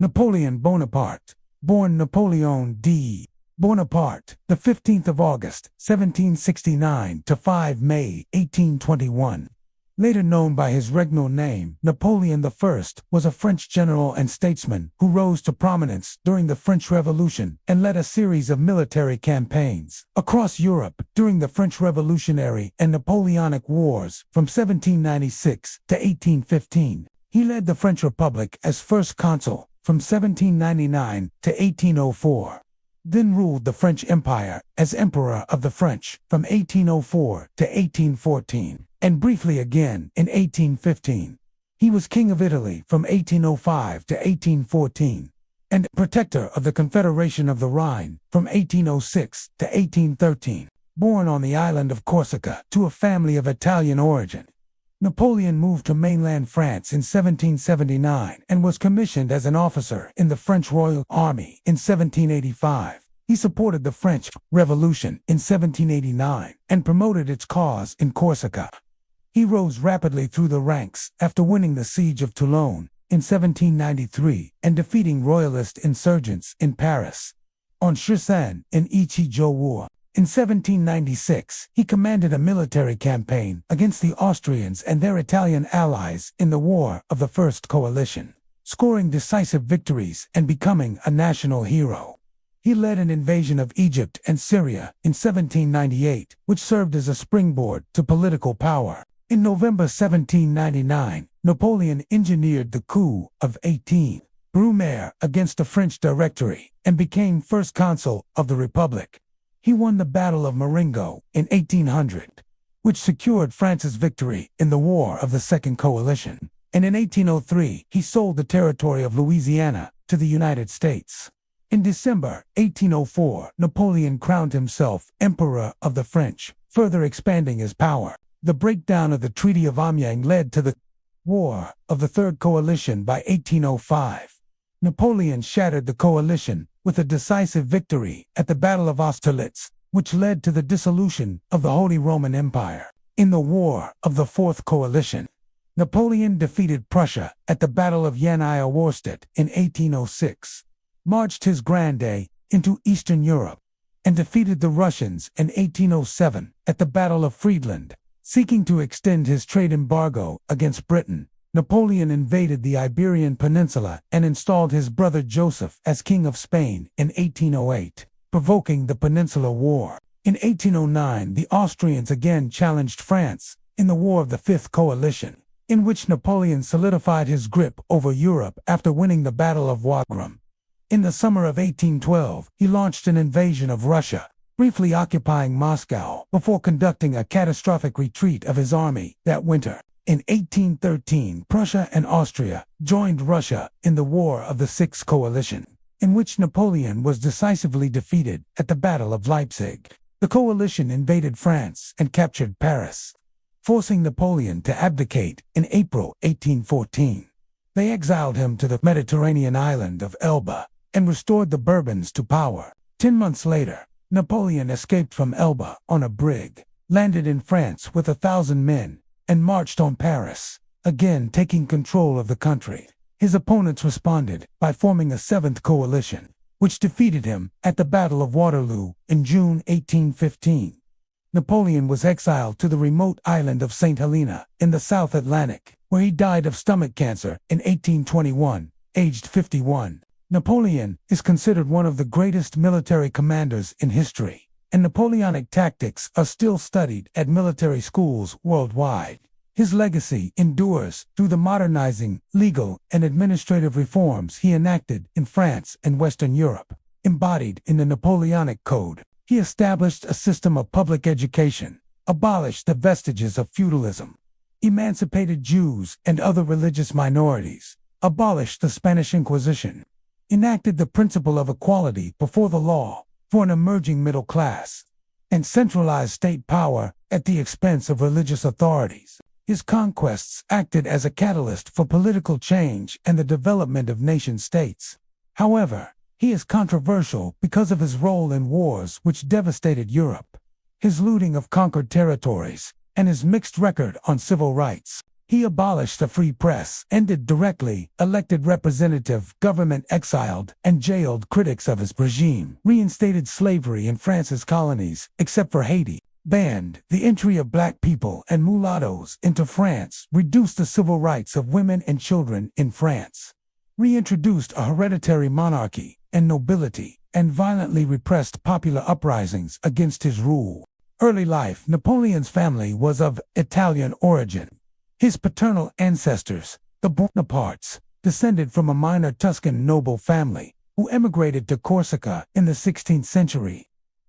Napoleon Bonaparte, born Napoleon D. Bonaparte, the 15th of August, 1769 to 5 May, 1821. Later known by his regnal name, Napoleon I, was a French general and statesman who rose to prominence during the French Revolution and led a series of military campaigns across Europe during the French Revolutionary and Napoleonic Wars from 1796 to 1815. He led the French Republic as first consul from 1799 to 1804. Then ruled the French Empire as Emperor of the French from 1804 to 1814, and briefly again in 1815. He was King of Italy from 1805 to 1814, and Protector of the Confederation of the Rhine from 1806 to 1813. Born on the island of Corsica to a family of Italian origin, Napoleon moved to mainland France in 1779 and was commissioned as an officer in the French Royal Army in 1785. He supported the French Revolution in 1789 and promoted its cause in Corsica. He rose rapidly through the ranks after winning the Siege of Toulon in 1793 and defeating royalist insurgents in Paris. On Chussan in Ichi-Jo-War, in 1796, he commanded a military campaign against the Austrians and their Italian allies in the War of the First Coalition, scoring decisive victories and becoming a national hero. He led an invasion of Egypt and Syria in 1798, which served as a springboard to political power. In November 1799, Napoleon engineered the coup of 18 Brumaire against the French Directory and became first consul of the Republic. He won the Battle of Marengo in 1800, which secured France's victory in the War of the Second Coalition. And in 1803, he sold the territory of Louisiana to the United States. In December 1804, Napoleon crowned himself Emperor of the French, further expanding his power. The breakdown of the Treaty of Amiens led to the War of the Third Coalition by 1805. Napoleon shattered the coalition with a decisive victory at the Battle of Austerlitz, which led to the dissolution of the Holy Roman Empire. In the War of the Fourth Coalition, Napoleon defeated Prussia at the Battle of Jena-Auerstedt in 1806, marched his grande into Eastern Europe, and defeated the Russians in 1807 at the Battle of Friedland. Seeking to extend his trade embargo against Britain, Napoleon invaded the Iberian Peninsula and installed his brother Joseph as King of Spain in 1808, provoking the Peninsular War. In 1809, the Austrians again challenged France in the War of the Fifth Coalition, in which Napoleon solidified his grip over Europe after winning the Battle of Wagram. In the summer of 1812, he launched an invasion of Russia, briefly occupying Moscow before conducting a catastrophic retreat of his army that winter. In 1813, Prussia and Austria joined Russia in the War of the Sixth Coalition, in which Napoleon was decisively defeated at the Battle of Leipzig. The coalition invaded France and captured Paris, forcing Napoleon to abdicate in April 1814. They exiled him to the Mediterranean island of Elba and restored the Bourbons to power. 10 months later, Napoleon escaped from Elba on a brig, landed in France with 1,000 men, and marched on Paris, again taking control of the country. His opponents responded by forming a Seventh Coalition, which defeated him at the Battle of Waterloo in June 1815. Napoleon was exiled to the remote island of St. Helena in the South Atlantic, where he died of stomach cancer in 1821, aged 51. Napoleon is considered one of the greatest military commanders in history, and Napoleonic tactics are still studied at military schools worldwide. His legacy endures through the modernizing, legal, and administrative reforms he enacted in France and Western Europe. Embodied in the Napoleonic Code, he established a system of public education, abolished the vestiges of feudalism, emancipated Jews and other religious minorities, abolished the Spanish Inquisition, enacted the principle of equality before the law for an emerging middle class, and centralized state power at the expense of religious authorities. His conquests acted as a catalyst for political change and the development of nation-states. However, he is controversial because of his role in wars which devastated Europe, his looting of conquered territories, and his mixed record on civil rights. He abolished the free press, ended directly elected representative government, exiled and jailed critics of his regime, reinstated slavery in France's colonies, except for Haiti, banned the entry of black people and mulattoes into France, reduced the civil rights of women and children in France, reintroduced a hereditary monarchy and nobility, and violently repressed popular uprisings against his rule. Early life. Napoleon's family was of Italian origin. His paternal ancestors, the Bonapartes, descended from a minor Tuscan noble family who emigrated to Corsica in the 16th century.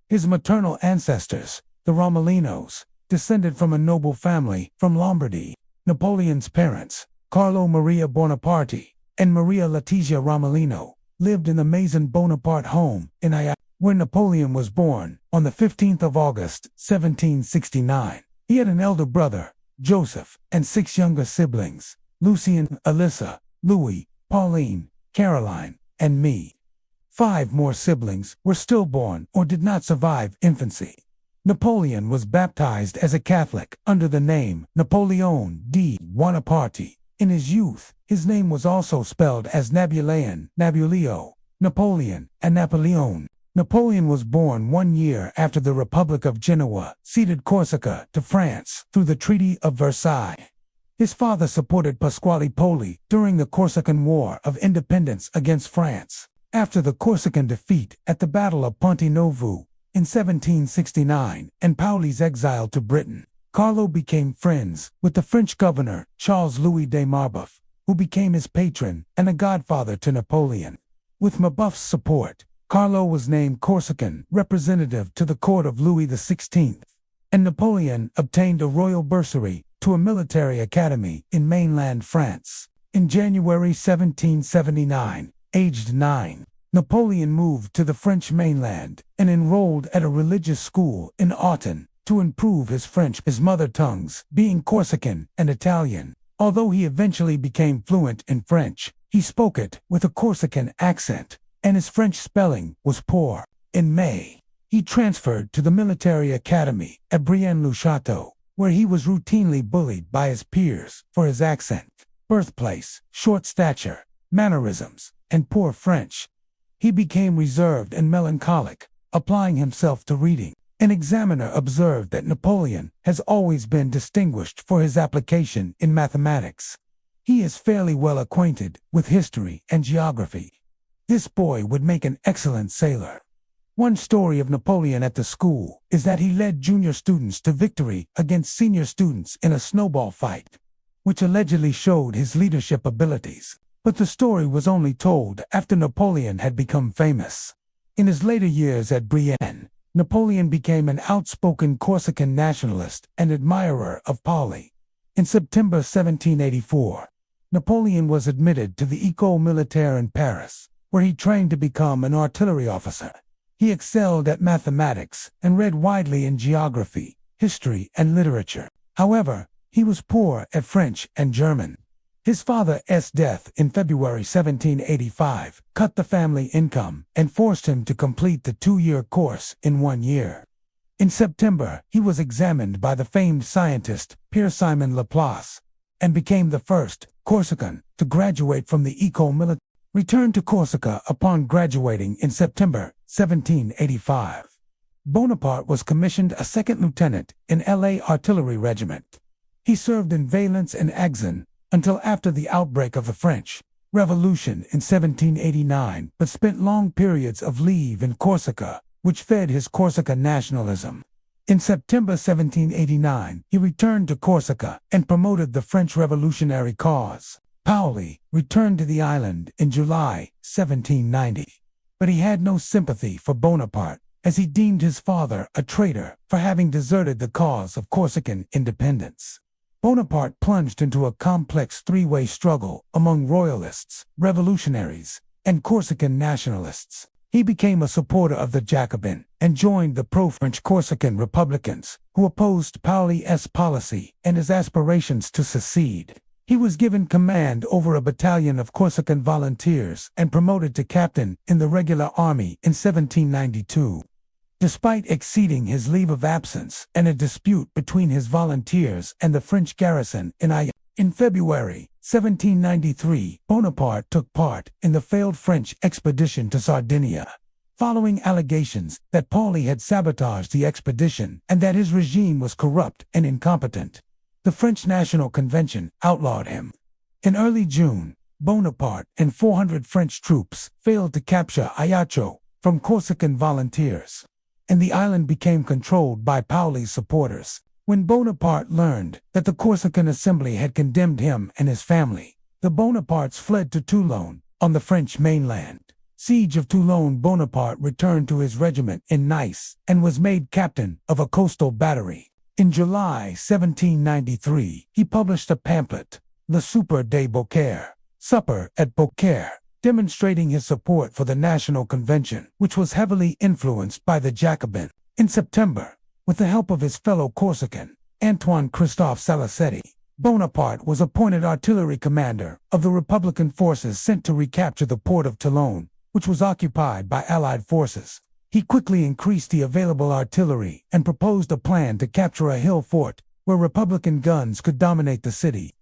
His maternal ancestors, the Romolinos, descended from a noble family from Lombardy. Napoleon's parents, Carlo Maria Bonaparte and Maria Letizia Romolino, lived in the Maison Bonaparte home in Aix, where Napoleon was born on the 15th of August, 1769. He had an elder brother, Joseph, and 6 younger siblings, Lucien, Alyssa, Louis, Pauline, Caroline, and me. 5 more siblings were stillborn or did not survive infancy. Napoleon was baptized as a Catholic under the name Napoleon D. Bonaparte. In his youth, his name was also spelled as Napoleon, Nabulio, Napoleon, and Napoleon. Napoleon was born 1 year after the Republic of Genoa ceded Corsica to France through the Treaty of Versailles. His father supported Pasquale Poli during the Corsican War of Independence against France. After the Corsican defeat at the Battle of Ponte Novo in 1769 and Pauli's exile to Britain, Carlo became friends with the French governor Charles-Louis de Marbeuf, who became his patron and a godfather to Napoleon. With Marbeuf's support, Carlo was named Corsican representative to the court of Louis XVI, and Napoleon obtained a royal bursary to a military academy in mainland France. In January 1779, aged 9, Napoleon moved to the French mainland and enrolled at a religious school in Autun to improve his French, his mother tongues being Corsican and Italian. Although he eventually became fluent in French, he spoke it with a Corsican accent, and his French spelling was poor. In May, he transferred to the military academy at Brienne-le-Château, where he was routinely bullied by his peers for his accent, birthplace, short stature, mannerisms, and poor French. He became reserved and melancholic, applying himself to reading. An examiner observed that Napoleon has always been distinguished for his application in mathematics. He is fairly well acquainted with history and geography. This boy would make an excellent sailor. One story of Napoleon at the school is that he led junior students to victory against senior students in a snowball fight, which allegedly showed his leadership abilities. But the story was only told after Napoleon had become famous. In his later years at Brienne, Napoleon became an outspoken Corsican nationalist and admirer of Pauli. In September 1784, Napoleon was admitted to the École Militaire in Paris, where he trained to become an artillery officer. He excelled at mathematics and read widely in geography, history, and literature. However, he was poor at French and German. His father's death in February 1785 cut the family income and forced him to complete the 2-year course in 1 year. In September, he was examined by the famed scientist Pierre-Simon Laplace and became the first Corsican to graduate from the École Militaire. Returned to Corsica upon graduating in September 1785. Bonaparte was commissioned a second lieutenant in LA Artillery Regiment. He served in Valence and Agen until after the outbreak of the French Revolution in 1789, but spent long periods of leave in Corsica, which fed his Corsica nationalism. In September 1789, he returned to Corsica and promoted the French revolutionary cause. Pauli returned to the island in July 1790, but he had no sympathy for Bonaparte, as he deemed his father a traitor for having deserted the cause of Corsican independence. Bonaparte plunged into a complex 3-way struggle among royalists, revolutionaries, and Corsican nationalists. He became a supporter of the Jacobin and joined the pro-French Corsican Republicans, who opposed Pauli's policy and his aspirations to secede. He was given command over a battalion of Corsican volunteers and promoted to captain in the regular army in 1792. Despite exceeding his leave of absence and a dispute between his volunteers and the French garrison in Aix, In February 1793, Bonaparte took part in the failed French expedition to Sardinia. Following allegations that Pauly had sabotaged the expedition and that his regime was corrupt and incompetent, the French National Convention outlawed him. In early June, Bonaparte and 400 French troops failed to capture Ajaccio from Corsican volunteers, and the island became controlled by Pauly's supporters. When Bonaparte learned that the Corsican Assembly had condemned him and his family, the Bonapartes fled to Toulon on the French mainland. Siege of Toulon. Bonaparte returned to his regiment in Nice and was made captain of a coastal battery. In July 1793, he published a pamphlet, Le Souper de Beaucaire, Supper at Beaucaire, demonstrating his support for the National Convention, which was heavily influenced by the Jacobins. In September, with the help of his fellow Corsican, Antoine Christophe Salicetti, Bonaparte was appointed artillery commander of the Republican forces sent to recapture the port of Toulon, which was occupied by Allied forces. He quickly increased the available artillery and proposed a plan to capture a hill fort where Republican guns could dominate the city's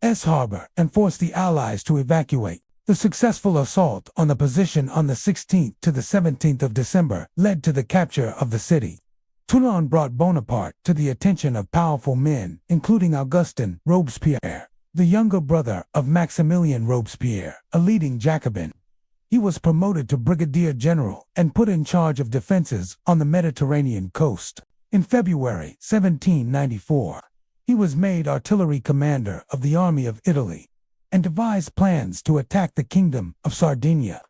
harbor and force the Allies to evacuate. The successful assault on the position on the 16th to the 17th of December led to the capture of the city. Toulon brought Bonaparte to the attention of powerful men, including Augustin Robespierre, the younger brother of Maximilien Robespierre, a leading Jacobin. He was promoted to brigadier general and put in charge of defenses on the Mediterranean coast. In February 1794, he was made artillery commander of the Army of Italy and devised plans to attack the Kingdom of Sardinia.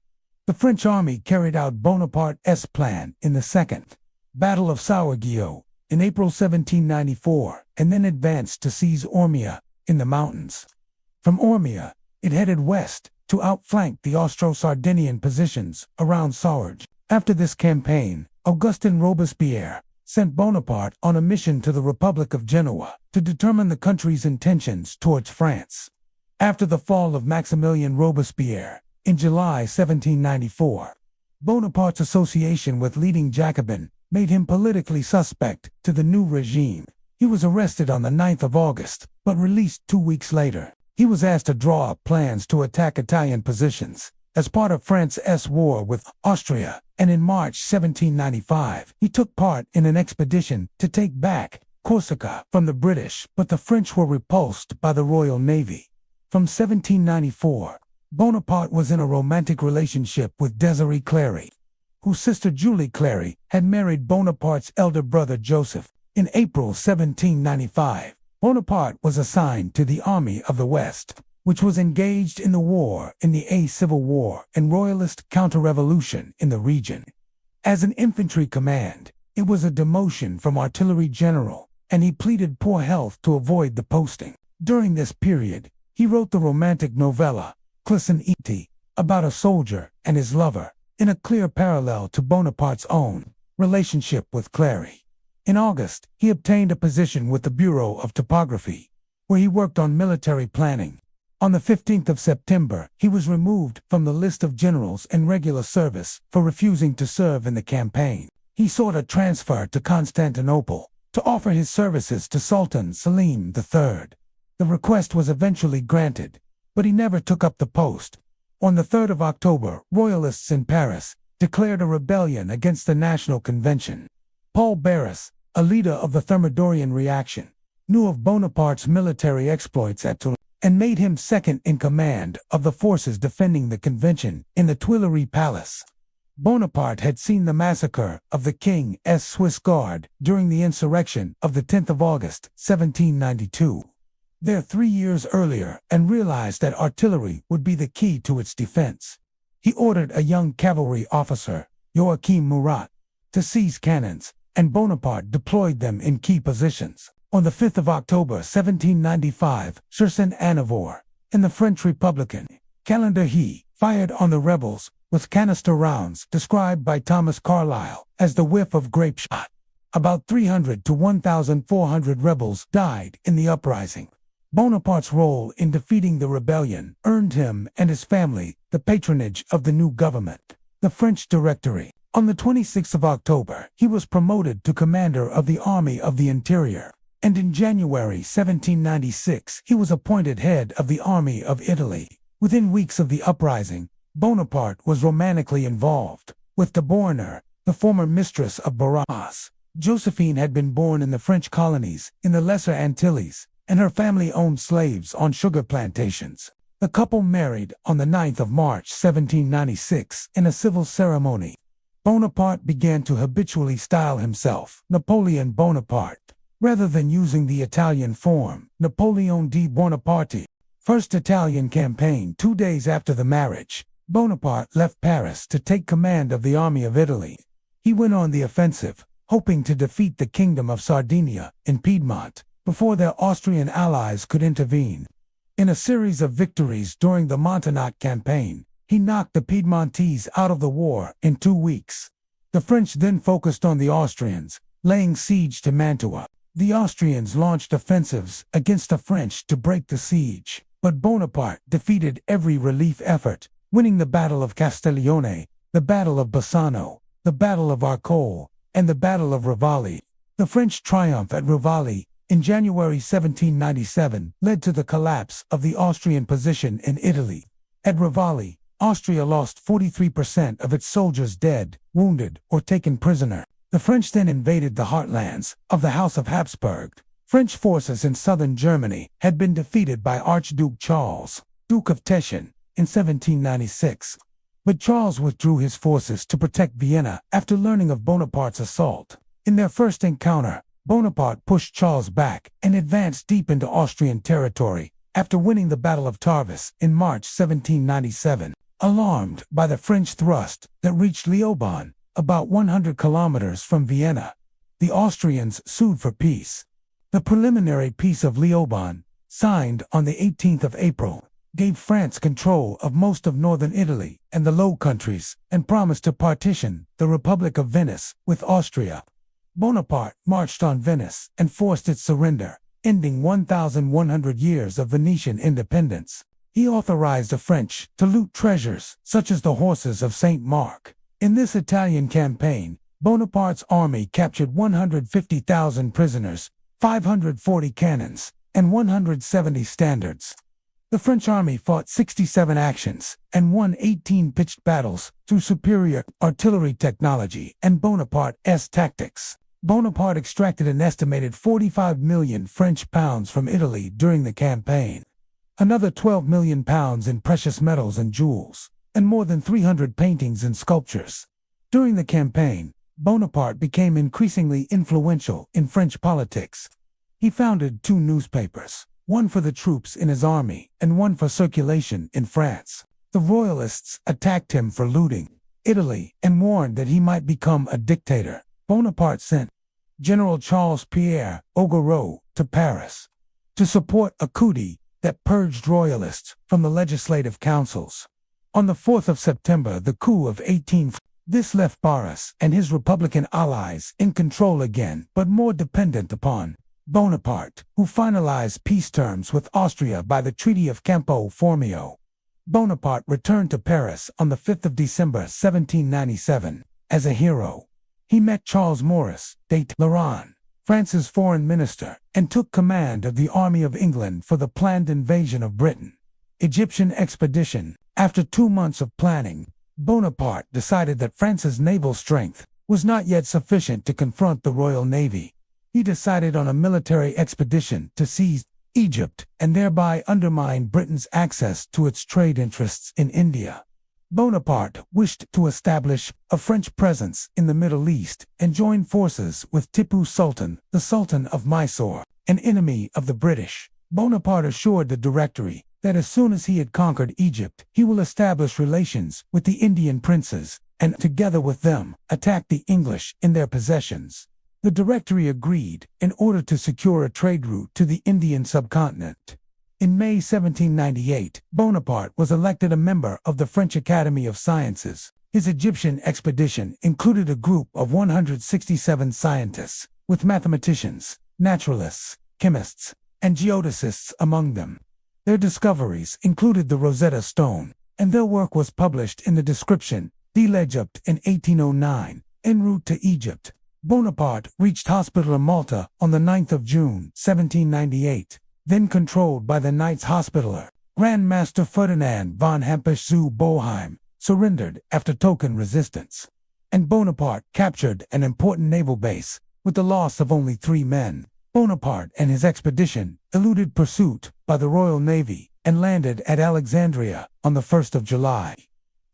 The French army carried out Bonaparte's plan in the Second Battle of Saurgio in April 1794 and then advanced to seize Ormia in the mountains. From Ormia, it headed west to outflank the Austro-Sardinian positions around Saurge. After this campaign, Augustin Robespierre sent Bonaparte on a mission to the Republic of Genoa to determine the country's intentions towards France. After the fall of Maximilien Robespierre in July 1794, Bonaparte's association with leading Jacobin made him politically suspect to the new regime. He was arrested on the 9th of August, but released 2 weeks later. He was asked to draw up plans to attack Italian positions as part of France's war with Austria, and in March 1795, he took part in an expedition to take back Corsica from the British, but the French were repulsed by the Royal Navy. From 1794, Bonaparte was in a romantic relationship with Désirée Clary, whose sister Julie Clary had married Bonaparte's elder brother Joseph. In April 1795, Bonaparte was assigned to the Army of the West, which was engaged in the Civil War and Royalist counter-revolution in the region. As an infantry command, it was a demotion from artillery general, and he pleaded poor health to avoid the posting. During this period, he wrote the romantic novella, Clisson Iti, about a soldier and his lover, in a clear parallel to Bonaparte's own relationship with Clary. In August, he obtained a position with the Bureau of Topography, where he worked on military planning. On the 15th of September, he was removed from the list of generals in regular service for refusing to serve in the campaign. He sought a transfer to Constantinople to offer his services to Sultan Saleem III. The request was eventually granted, but he never took up the post. On the 3rd of October, royalists in Paris declared a rebellion against the National Convention. Paul Barras, a leader of the Thermidorian reaction, knew of Bonaparte's military exploits at Toulon and made him second in command of the forces defending the convention in the Tuileries Palace. Bonaparte had seen the massacre of the King's Swiss Guard during the insurrection of the 10th of August, 1792. There 3 years earlier, and realized that artillery would be the key to its defense. He ordered a young cavalry officer, Joachim Murat, to seize cannons, and Bonaparte deployed them in key positions. On the 5th of October 1795, sur Saint-Anivore, in the French Republican calendar, he fired on the rebels with canister rounds described by Thomas Carlyle as the whiff of grape shot. About 300 to 1,400 rebels died in the uprising. Bonaparte's role in defeating the rebellion earned him and his family the patronage of the new government, the French Directory. On the 26th of October, he was promoted to commander of the Army of the Interior. and in January 1796 he was appointed head of the Army of Italy. Within weeks of the uprising, Bonaparte was romantically involved with de Beauharnais, the former mistress of Barras. Josephine had been born in the French colonies in the Lesser Antilles, and her family owned slaves on sugar plantations. The couple married on the 9th of March 1796 in a civil ceremony. Bonaparte began to habitually style himself Napoleon Bonaparte, rather than using the Italian form Napoleon di Buonaparte. First Italian campaign. 2 days after the marriage, Bonaparte left Paris to take command of the Army of Italy. He went on the offensive, hoping to defeat the Kingdom of Sardinia in Piedmont before their Austrian allies could intervene. In a series of victories during the Montenotte campaign, he knocked the Piedmontese out of the war in 2 weeks. The French then focused on the Austrians, laying siege to Mantua. The Austrians launched offensives against the French to break the siege, but Bonaparte defeated every relief effort, winning the Battle of Castiglione, the Battle of Bassano, the Battle of Arcole, and the Battle of Revalli. The French triumph at Revalli in January 1797 led to the collapse of the Austrian position in Italy. At Revalli, Austria lost 43% of its soldiers dead, wounded, or taken prisoner. The French then invaded the heartlands of the House of Habsburg. French forces in southern Germany had been defeated by Archduke Charles, Duke of Teschen, in 1796. But Charles withdrew his forces to protect Vienna after learning of Bonaparte's assault. In their first encounter, Bonaparte pushed Charles back and advanced deep into Austrian territory after winning the Battle of Tarvis in March 1797. Alarmed by the French thrust that reached Leoben, about 100 kilometers from Vienna, the Austrians sued for peace. The preliminary Peace of Leoben, signed on the 18th of April, gave France control of most of northern Italy and the Low Countries and promised to partition the Republic of Venice with Austria. Bonaparte marched on Venice and forced its surrender, ending 1,100 years of Venetian independence. He authorized the French to loot treasures such as the horses of St. Mark. In this Italian campaign, Bonaparte's army captured 150,000 prisoners, 540 cannons, and 170 standards. The French army fought 67 actions and won 18 pitched battles through superior artillery technology and Bonaparte's tactics. Bonaparte extracted an estimated 45 million French pounds from Italy during the campaign, another 12 million pounds in precious metals and jewels, and more than 300 paintings and sculptures. During the campaign, Bonaparte became increasingly influential in French politics. He founded 2 newspapers, one for the troops in his army and one for circulation in France. The royalists attacked him for looting Italy and warned that he might become a dictator. Bonaparte sent General Charles-Pierre Augereau to Paris to support a coup that purged royalists from the legislative councils. On the 4th of September, the coup of 1840, this left Barras and his Republican allies in control again, but more dependent upon Bonaparte, who finalized peace terms with Austria by the Treaty of Campo Formio. Bonaparte returned to Paris on the 5th of December 1797 as a hero. He met Charles Maurice de Talleyrand, France's foreign minister, and took command of the Army of England for the planned invasion of Britain. Egyptian expedition. After 2 months of planning, Bonaparte decided that France's naval strength was not yet sufficient to confront the Royal Navy. He decided on a military expedition to seize Egypt and thereby undermine Britain's access to its trade interests in India. Bonaparte wished to establish a French presence in the Middle East and join forces with Tipu Sultan, the Sultan of Mysore, an enemy of the British. Bonaparte assured the Directory that as soon as he had conquered Egypt, he will establish relations with the Indian princes and, together with them, attack the English in their possessions. The Directory agreed in order to secure a trade route to the Indian subcontinent. In May 1798, Bonaparte was elected a member of the French Academy of Sciences. His Egyptian expedition included a group of 167 scientists, with mathematicians, naturalists, chemists, and geodesists among them. Their discoveries included the Rosetta Stone, and their work was published in the description de l'Egypte in 1809, en route to Egypt. Bonaparte reached hospital in Malta on the 9th of June, 1798, then controlled by the Knights Hospitaller. Grand Master Ferdinand von Hampisch zu Boheim surrendered after token resistance, and Bonaparte captured an important naval base with the loss of only 3 men. Bonaparte and his expedition eluded pursuit by the Royal Navy and landed at Alexandria on the 1st of July.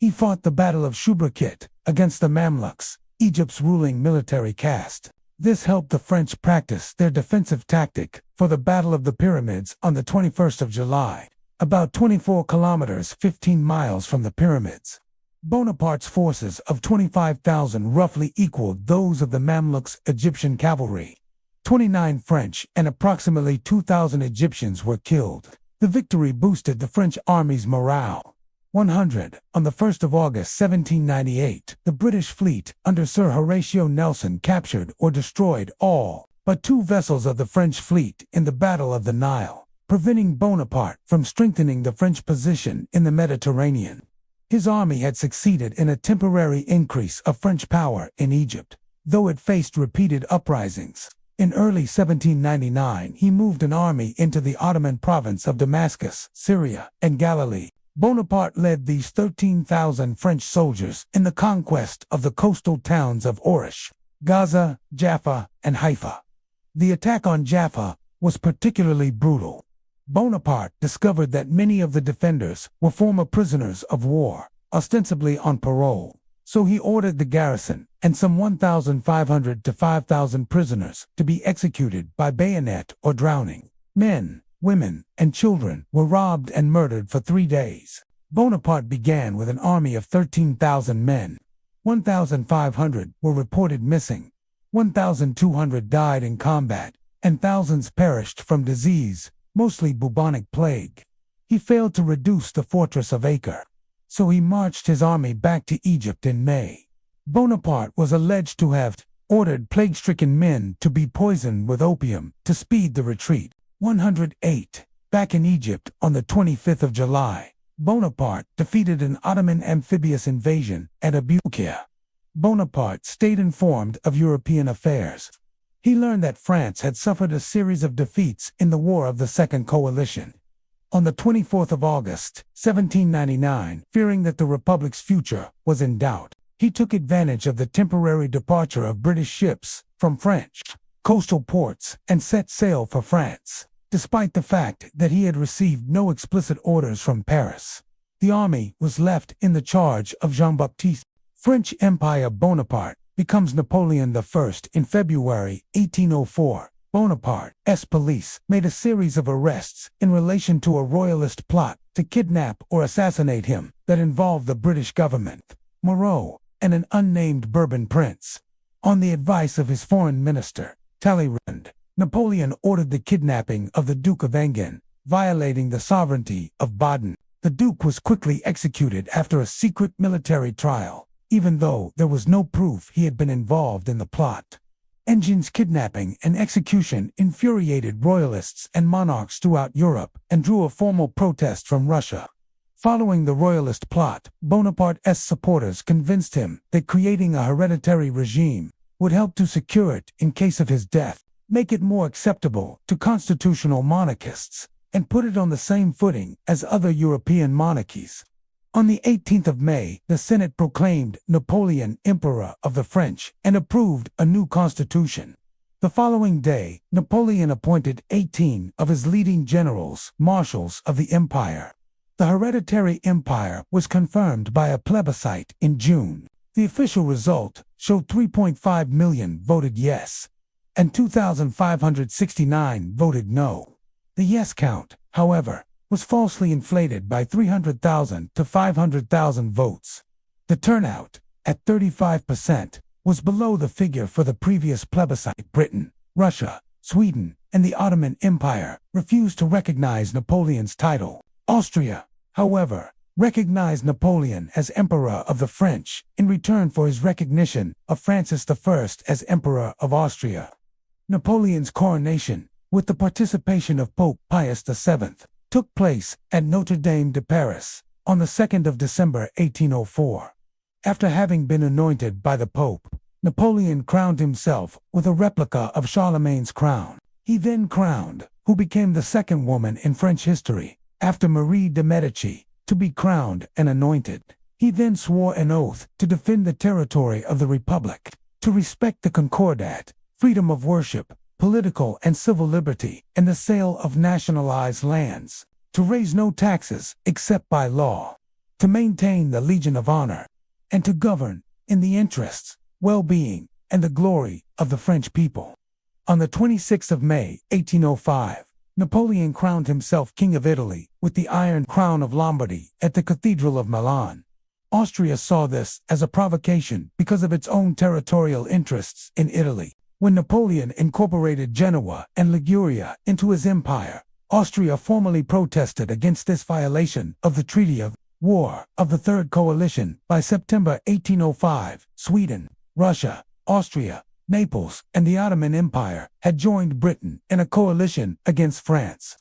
He fought the Battle of Shubrikit against the Mamluks, Egypt's ruling military caste. This helped the French practice their defensive tactic for the Battle of the Pyramids on the 21st of July, about 24 kilometers 15 miles from the pyramids. Bonaparte's forces of 25,000 roughly equaled those of the Mamluks' Egyptian cavalry. 29 French and approximately 2,000 Egyptians were killed. The victory boosted the French army's morale. 100. On the 1st of August 1798, the British fleet under Sir Horatio Nelson captured or destroyed all but 2 vessels of the French fleet in the Battle of the Nile, preventing Bonaparte from strengthening the French position in the Mediterranean. His army had succeeded in a temporary increase of French power in Egypt, though it faced repeated uprisings. In early 1799, he moved an army into the Ottoman province of Damascus, Syria, and Galilee. Bonaparte led these 13,000 French soldiers in the conquest of the coastal towns of Ourish, Gaza, Jaffa, and Haifa. The attack on Jaffa was particularly brutal. Bonaparte discovered that many of the defenders were former prisoners of war, ostensibly on parole, so he ordered the garrison and some 1,500 to 5,000 prisoners to be executed by bayonet or drowning. Men, women, and children were robbed and murdered for 3 days. Bonaparte began with an army of 13,000 men. 1,500 were reported missing. 1,200 died in combat, and thousands perished from disease, mostly bubonic plague. He failed to reduce the fortress of Acre, so he marched his army back to Egypt in May. Bonaparte was alleged to have ordered plague-stricken men to be poisoned with opium to speed the retreat. 108. Back in Egypt on the 25th of July, Bonaparte defeated an Ottoman amphibious invasion at Abukia. Bonaparte stayed informed of European affairs. He learned that France had suffered a series of defeats in the War of the Second Coalition. On the 24th of August, 1799, fearing that the Republic's future was in doubt, he took advantage of the temporary departure of British ships from French coastal ports and set sail for France, despite the fact that he had received no explicit orders from Paris. The army was left in the charge of Jean-Baptiste. French Empire Bonaparte becomes Napoleon I in February 1804. Bonaparte's police made a series of arrests in relation to a royalist plot to kidnap or assassinate him that involved the British government, Moreau, and an unnamed Bourbon prince. On the advice of his foreign minister, Talleyrand, Napoleon ordered the kidnapping of the Duke of Enghien, violating the sovereignty of Baden. The Duke was quickly executed after a secret military trial, even though there was no proof he had been involved in the plot. Enghien's kidnapping and execution infuriated royalists and monarchs throughout Europe and drew a formal protest from Russia. Following the royalist plot, Bonaparte's supporters convinced him that creating a hereditary regime would help to secure it in case of his death, make it more acceptable to constitutional monarchists, and put it on the same footing as other European monarchies. On the 18th of May, the Senate proclaimed Napoleon Emperor of the French and approved a new constitution. The following day, Napoleon appointed 18 of his leading generals marshals of the empire. The hereditary empire was confirmed by a plebiscite in June. The official result showed 3.5 million voted yes, and 2,569 voted no. The yes count, however, was falsely inflated by 300,000 to 500,000 votes. The turnout, at 35%, was below the figure for the previous plebiscite. Britain, Russia, Sweden, and the Ottoman Empire refused to recognize Napoleon's title. Austria, however, recognized Napoleon as Emperor of the French in return for his recognition of Francis I as Emperor of Austria. Napoleon's coronation, with the participation of Pope Pius VII, took place at Notre Dame de Paris on the 2nd of December 1804. After having been anointed by the Pope, Napoleon crowned himself with a replica of Charlemagne's crown. He then crowned, who became the second woman in French history, after Marie de Medici, to be crowned and anointed. He then swore an oath to defend the territory of the Republic, to respect the Concordat, freedom of worship, political and civil liberty, and the sale of nationalized lands, to raise no taxes except by law, to maintain the Legion of Honor, and to govern in the interests, well-being, and the glory of the French people. On the 26th of May, 1805, Napoleon crowned himself King of Italy with the Iron Crown of Lombardy at the Cathedral of Milan. Austria saw this as a provocation because of its own territorial interests in Italy. When Napoleon incorporated Genoa and Liguria into his empire, Austria formally protested against this violation of the Treaty of War of the Third Coalition. By September 1805, Sweden, Russia, Austria, Naples, and the Ottoman Empire had joined Britain in a coalition against France.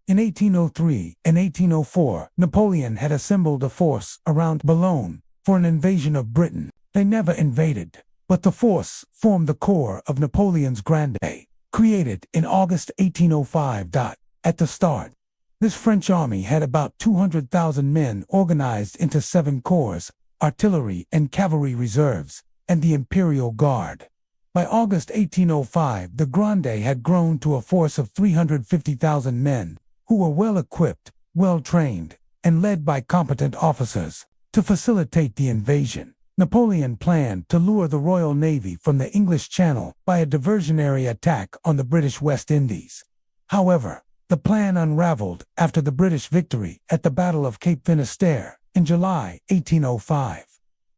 In 1803 and 1804, Napoleon had assembled a force around Boulogne for an invasion of Britain. They never invaded, but the force formed the core of Napoleon's Grande Armée, created in August 1805. At the start, this French army had about 200,000 men organized into 7 corps, artillery and cavalry reserves, and the Imperial Guard. By August 1805, the Grande had grown to a force of 350,000 men, who were well-equipped, well-trained, and led by competent officers. To facilitate the invasion, Napoleon planned to lure the Royal Navy from the English Channel by a diversionary attack on the British West Indies. However, the plan unraveled after the British victory at the Battle of Cape Finisterre in July 1805.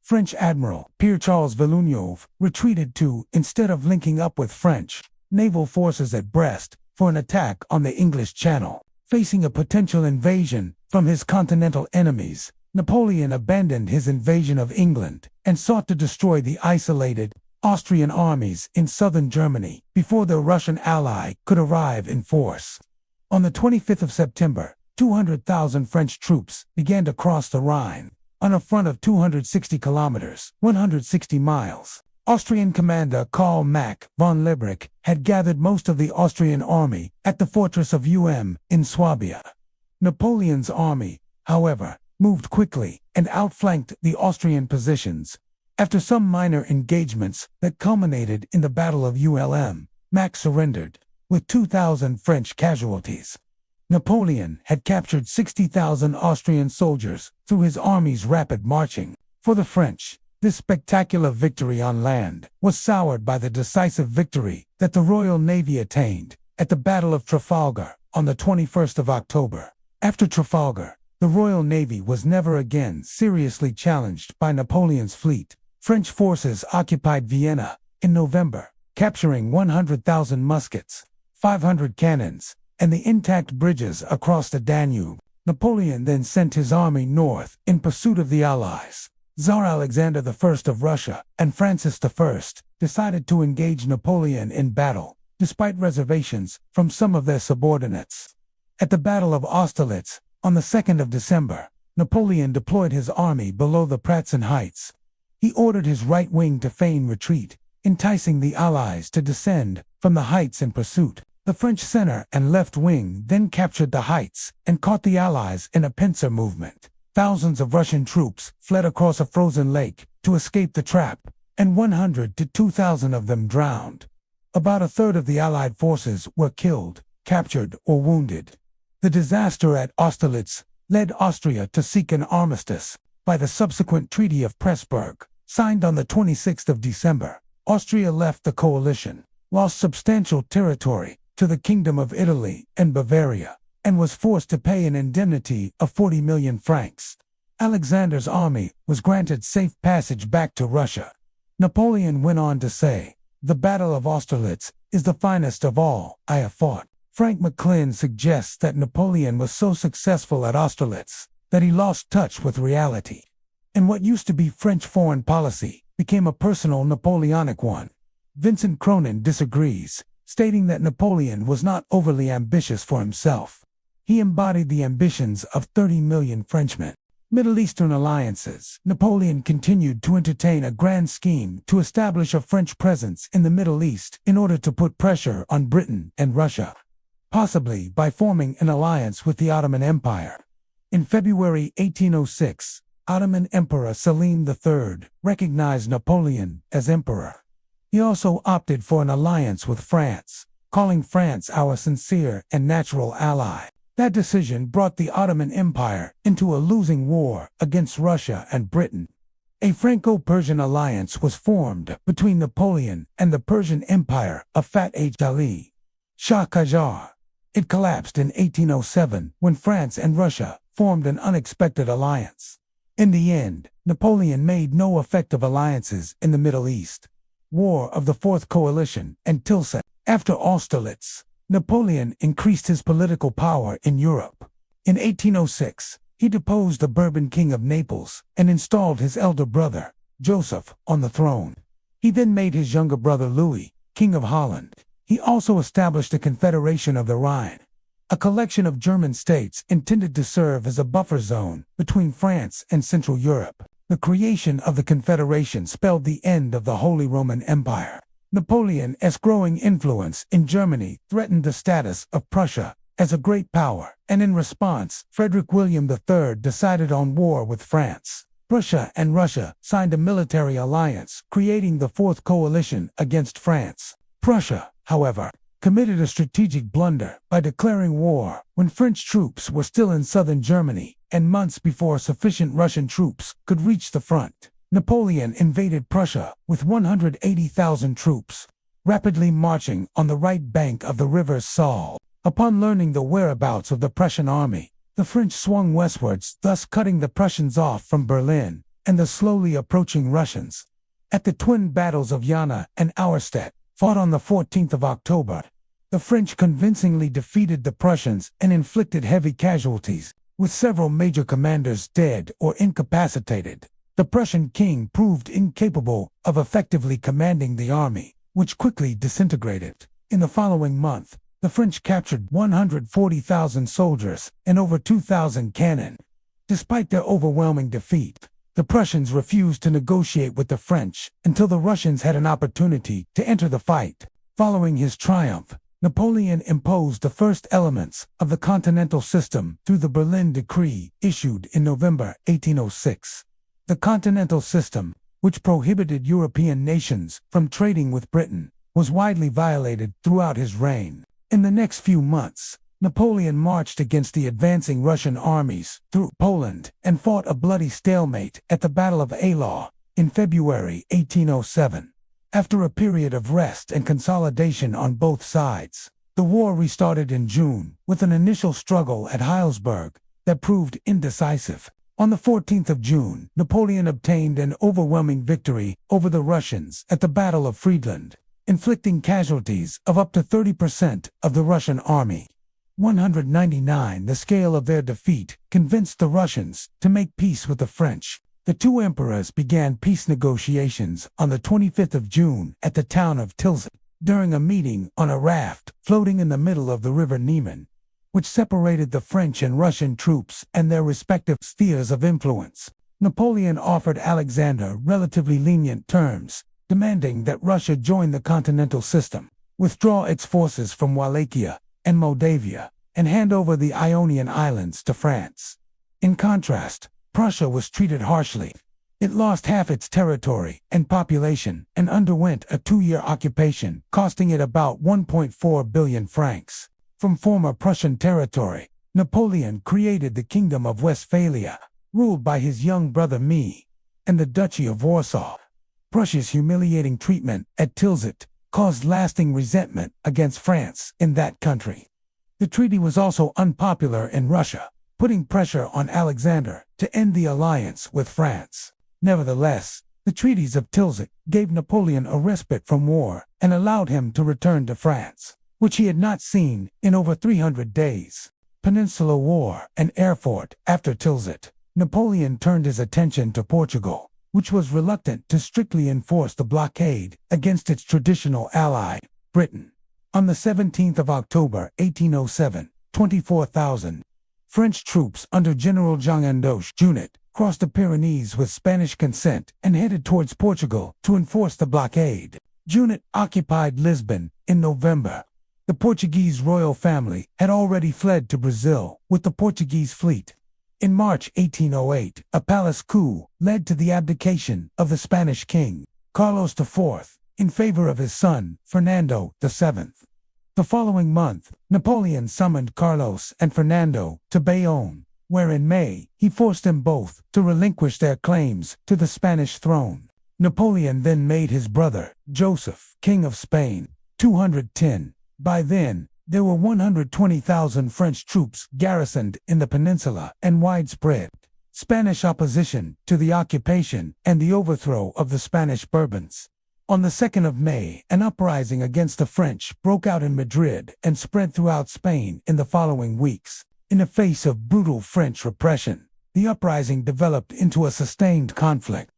French Admiral Pierre-Charles Villeneuve retreated to, instead of linking up with French naval forces at Brest for an attack on the English Channel. Facing a potential invasion from his continental enemies, Napoleon abandoned his invasion of England and sought to destroy the isolated Austrian armies in southern Germany before their Russian ally could arrive in force. On the 25th of September, 200,000 French troops began to cross the Rhine on a front of 260 kilometers, 160 miles. Austrian commander Karl Mack von Liebknecht had gathered most of the Austrian army at the fortress of in Swabia. Napoleon's army, however, moved quickly and outflanked the Austrian positions. After some minor engagements that culminated in the Battle of Mack surrendered, with 2,000 French casualties. Napoleon had captured 60,000 Austrian soldiers through his army's rapid marching. For the French, this spectacular victory on land was soured by the decisive victory that the Royal Navy attained at the Battle of Trafalgar on the 21st of October. After Trafalgar, the Royal Navy was never again seriously challenged by Napoleon's fleet. French forces occupied Vienna in November, capturing 100,000 muskets, 500 cannons, and the intact bridges across the Danube. Napoleon then sent his army north in pursuit of the Allies. Tsar Alexander I of Russia and Francis I decided to engage Napoleon in battle, despite reservations from some of their subordinates. At the Battle of Austerlitz, on the 2nd of December, Napoleon deployed his army below the Pratzen Heights. He ordered his right wing to feign retreat, enticing the Allies to descend from the heights in pursuit. The French center and left wing then captured the heights and caught the Allies in a pincer movement. Thousands of Russian troops fled across a frozen lake to escape the trap, and 100 to 2,000 of them drowned. About a third of the Allied forces were killed, captured, or wounded. The disaster at Austerlitz led Austria to seek an armistice. By the subsequent Treaty of Pressburg, signed on the 26th of December, Austria left the coalition, lost substantial territory to the Kingdom of Italy and Bavaria, and was forced to pay an indemnity of 40 million francs. Alexander's army was granted safe passage back to Russia. Napoleon went on to say, "The Battle of Austerlitz is the finest of all I have fought." Frank McClin suggests that Napoleon was so successful at Austerlitz that he lost touch with reality, and what used to be French foreign policy became a personal Napoleonic one. Vincent Cronin disagrees, stating that Napoleon was not overly ambitious for himself. He embodied the ambitions of 30 million Frenchmen. Middle Eastern alliances. Napoleon continued to entertain a grand scheme to establish a French presence in the Middle East in order to put pressure on Britain and Russia, possibly by forming an alliance with the Ottoman Empire. In February 1806, Ottoman Emperor Saleem III recognized Napoleon as emperor. He also opted for an alliance with France, calling France our sincere and natural ally. That decision brought the Ottoman Empire into a losing war against Russia and Britain. A Franco-Persian alliance was formed between Napoleon and the Persian Empire of Fath Ali Shah Qajar. It collapsed in 1807 when France and Russia formed an unexpected alliance. In the end, Napoleon made no effective alliances in the Middle East. War of the Fourth Coalition and Tilsit. After Austerlitz, Napoleon increased his political power in Europe. In 1806, he deposed the Bourbon king of Naples and installed his elder brother, Joseph, on the throne. He then made his younger brother Louis, king of Holland. He also established the Confederation of the Rhine, a collection of German states intended to serve as a buffer zone between France and Central Europe. The creation of the Confederation spelled the end of the Holy Roman Empire. Napoleon's growing influence in Germany threatened the status of Prussia as a great power, and in response, Frederick William III decided on war with France. Prussia and Russia signed a military alliance, creating the Fourth Coalition against France. Prussia, however, committed a strategic blunder by declaring war when French troops were still in southern Germany and months before sufficient Russian troops could reach the front. Napoleon invaded Prussia with 180,000 troops, rapidly marching on the right bank of the river Saale. Upon learning the whereabouts of the Prussian army, the French swung westwards, thus cutting the Prussians off from Berlin and the slowly approaching Russians. At the twin battles of Jena and Auerstedt, fought on the 14th of October, the French convincingly defeated the Prussians and inflicted heavy casualties, with several major commanders dead or incapacitated. The Prussian king proved incapable of effectively commanding the army, which quickly disintegrated. In the following month, the French captured 140,000 soldiers and over 2,000 cannon. Despite their overwhelming defeat, the Prussians refused to negotiate with the French until the Russians had an opportunity to enter the fight. Following his triumph, Napoleon imposed the first elements of the Continental System through the Berlin Decree issued in November 1806. The Continental System, which prohibited European nations from trading with Britain, was widely violated throughout his reign. In the next few months, Napoleon marched against the advancing Russian armies through Poland and fought a bloody stalemate at the Battle of Eylau in February 1807. After a period of rest and consolidation on both sides, the war restarted in June with an initial struggle at Heilsberg that proved indecisive. On the 14th of June, Napoleon obtained an overwhelming victory over the Russians at the Battle of Friedland, inflicting casualties of up to 30% of the Russian army. 199. The scale of their defeat convinced the Russians to make peace with the French. The two emperors began peace negotiations on the 25th of June at the town of Tilsit, during a meeting on a raft floating in the middle of the river Niemen, which separated the French and Russian troops and their respective spheres of influence. Napoleon offered Alexander relatively lenient terms, demanding that Russia join the Continental System, withdraw its forces from Wallachia and Moldavia, and hand over the Ionian Islands to France. In contrast, Prussia was treated harshly. It lost half its territory and population and underwent a 2-year occupation, costing it about 1.4 billion francs. From former Prussian territory, Napoleon created the Kingdom of Westphalia, ruled by his young brother Me, and the Duchy of Warsaw. Prussia's humiliating treatment at Tilsit caused lasting resentment against France in that country. The treaty was also unpopular in Russia, putting pressure on Alexander to end the alliance with France. Nevertheless, the treaties of Tilsit gave Napoleon a respite from war and allowed him to return to France, which he had not seen in over 300 days. Peninsula War and Erfurt. After Tilsit, Napoleon turned his attention to Portugal, which was reluctant to strictly enforce the blockade against its traditional ally, Britain. On the 17th of October 1807, 24,000 French troops under General Jean Andoche Junot crossed the Pyrenees with Spanish consent and headed towards Portugal to enforce the blockade. Junot occupied Lisbon in November. The Portuguese royal family had already fled to Brazil with the Portuguese fleet. In March 1808, a palace coup led to the abdication of the Spanish king, Carlos IV, in favor of his son, Fernando VII. The following month, Napoleon summoned Carlos and Fernando to Bayonne, where in May he forced them both to relinquish their claims to the Spanish throne. Napoleon then made his brother, Joseph, King of Spain. 210. By then, there were 120,000 French troops garrisoned in the peninsula, and widespread Spanish opposition to the occupation and the overthrow of the Spanish Bourbons. On the 2nd of May, an uprising against the French broke out in Madrid and spread throughout Spain in the following weeks. In the face of brutal French repression, the uprising developed into a sustained conflict.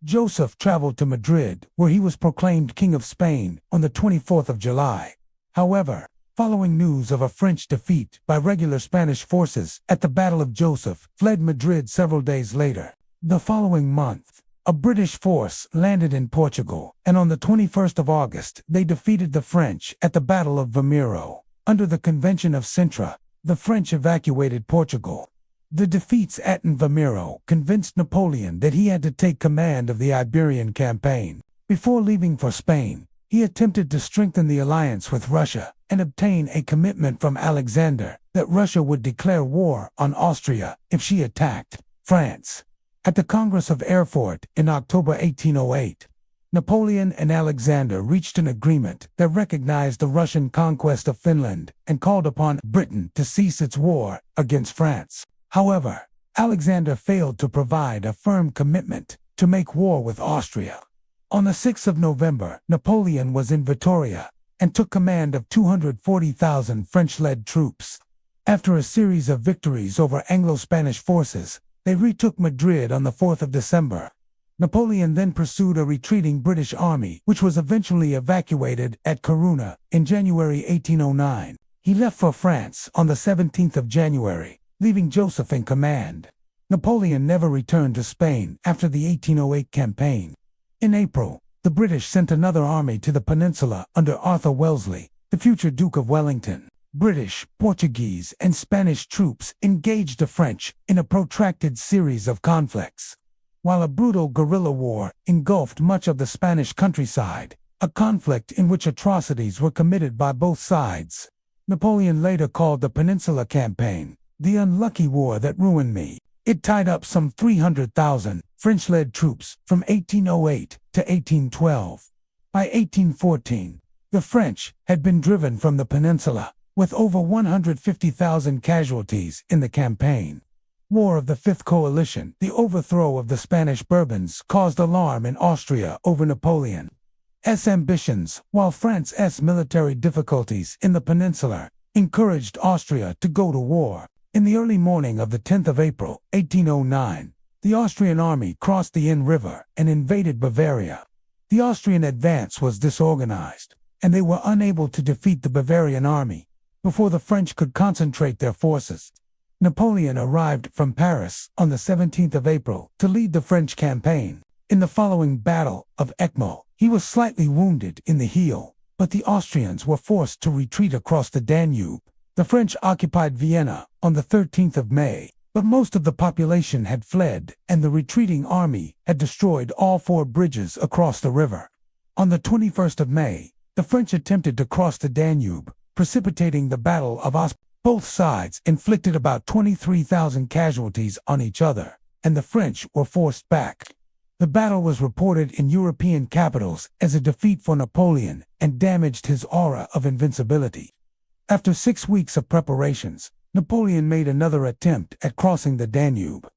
Joseph traveled to Madrid, where he was proclaimed King of Spain on the 24th of July. However, following news of a French defeat by regular Spanish forces at the Battle of Joseph, fled Madrid several days later. The following month, a British force landed in Portugal, and on the 21st of August, they defeated the French at the Battle of Vimeiro. Under the Convention of Sintra, the French evacuated Portugal. The defeats at Vimeiro convinced Napoleon that he had to take command of the Iberian campaign. Before leaving for Spain, he attempted to strengthen the alliance with Russia and obtain a commitment from Alexander that Russia would declare war on Austria if she attacked France. At the Congress of Erfurt in October 1808, Napoleon and Alexander reached an agreement that recognized the Russian conquest of Finland and called upon Britain to cease its war against France. However, Alexander failed to provide a firm commitment to make war with Austria. On the 6th of November, Napoleon was in Vitoria and took command of 240,000 French-led troops. After a series of victories over Anglo-Spanish forces, they retook Madrid on the 4th of December. Napoleon then pursued a retreating British army, which was eventually evacuated at Corunna in January 1809. He left for France on the 17th of January, leaving Joseph in command. Napoleon never returned to Spain after the 1808 campaign. In April, the British sent another army to the peninsula under Arthur Wellesley, the future Duke of Wellington. British, Portuguese, and Spanish troops engaged the French in a protracted series of conflicts. While a brutal guerrilla war engulfed much of the Spanish countryside, a conflict in which atrocities were committed by both sides. Napoleon later called the Peninsula Campaign the unlucky war that ruined me. It tied up some 300,000 French-led troops from 1808 to 1812. By 1814, the French had been driven from the peninsula, with over 150,000 casualties in the campaign. War of the Fifth Coalition. The overthrow of the Spanish Bourbons caused alarm in Austria over Napoleon's ambitions, while France's military difficulties in the peninsula encouraged Austria to go to war. In the early morning of the 10th of April, 1809, the Austrian army crossed the Inn River and invaded Bavaria. The Austrian advance was disorganized, and they were unable to defeat the Bavarian army before the French could concentrate their forces. Napoleon arrived from Paris on the 17th of April to lead the French campaign. In the following Battle of Ekmol, he was slightly wounded in the heel, but the Austrians were forced to retreat across the Danube. The French occupied Vienna on the 13th of May, but most of the population had fled, and the retreating army had destroyed all 4 bridges across the river. On the 21st of May, the French attempted to cross the Danube, precipitating the Battle of Osp. Both sides inflicted about 23,000 casualties on each other, and the French were forced back. The battle was reported in European capitals as a defeat for Napoleon and damaged his aura of invincibility. After 6 weeks of preparations, Napoleon made another attempt at crossing the Danube.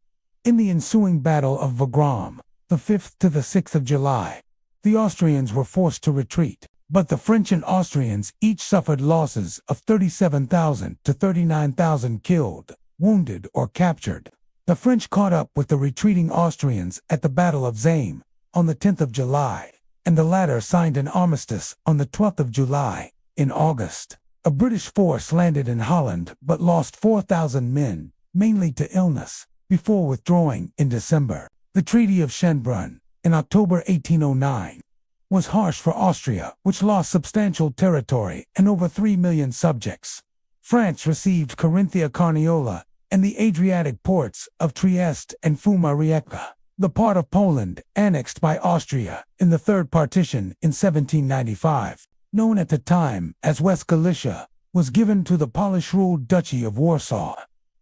In the ensuing Battle of Wagram, the 5th to the 6th of July, the Austrians were forced to retreat, but the French and Austrians each suffered losses of 37,000 to 39,000 killed, wounded, or captured. The French caught up with the retreating Austrians at the Battle of Zaim on the 10th of July, and the latter signed an armistice on the 12th of July. In August, a British force landed in Holland but lost 4,000 men, mainly to illness, before withdrawing in December. The Treaty of Schönbrunn, in October 1809, was harsh for Austria, which lost substantial territory and over 3 million subjects. France received Carinthia Carniola and the Adriatic ports of Trieste and Fuma Rijeka, the part of Poland annexed by Austria in the Third Partition in 1795, known at the time as West Galicia, was given to the Polish-ruled Duchy of Warsaw,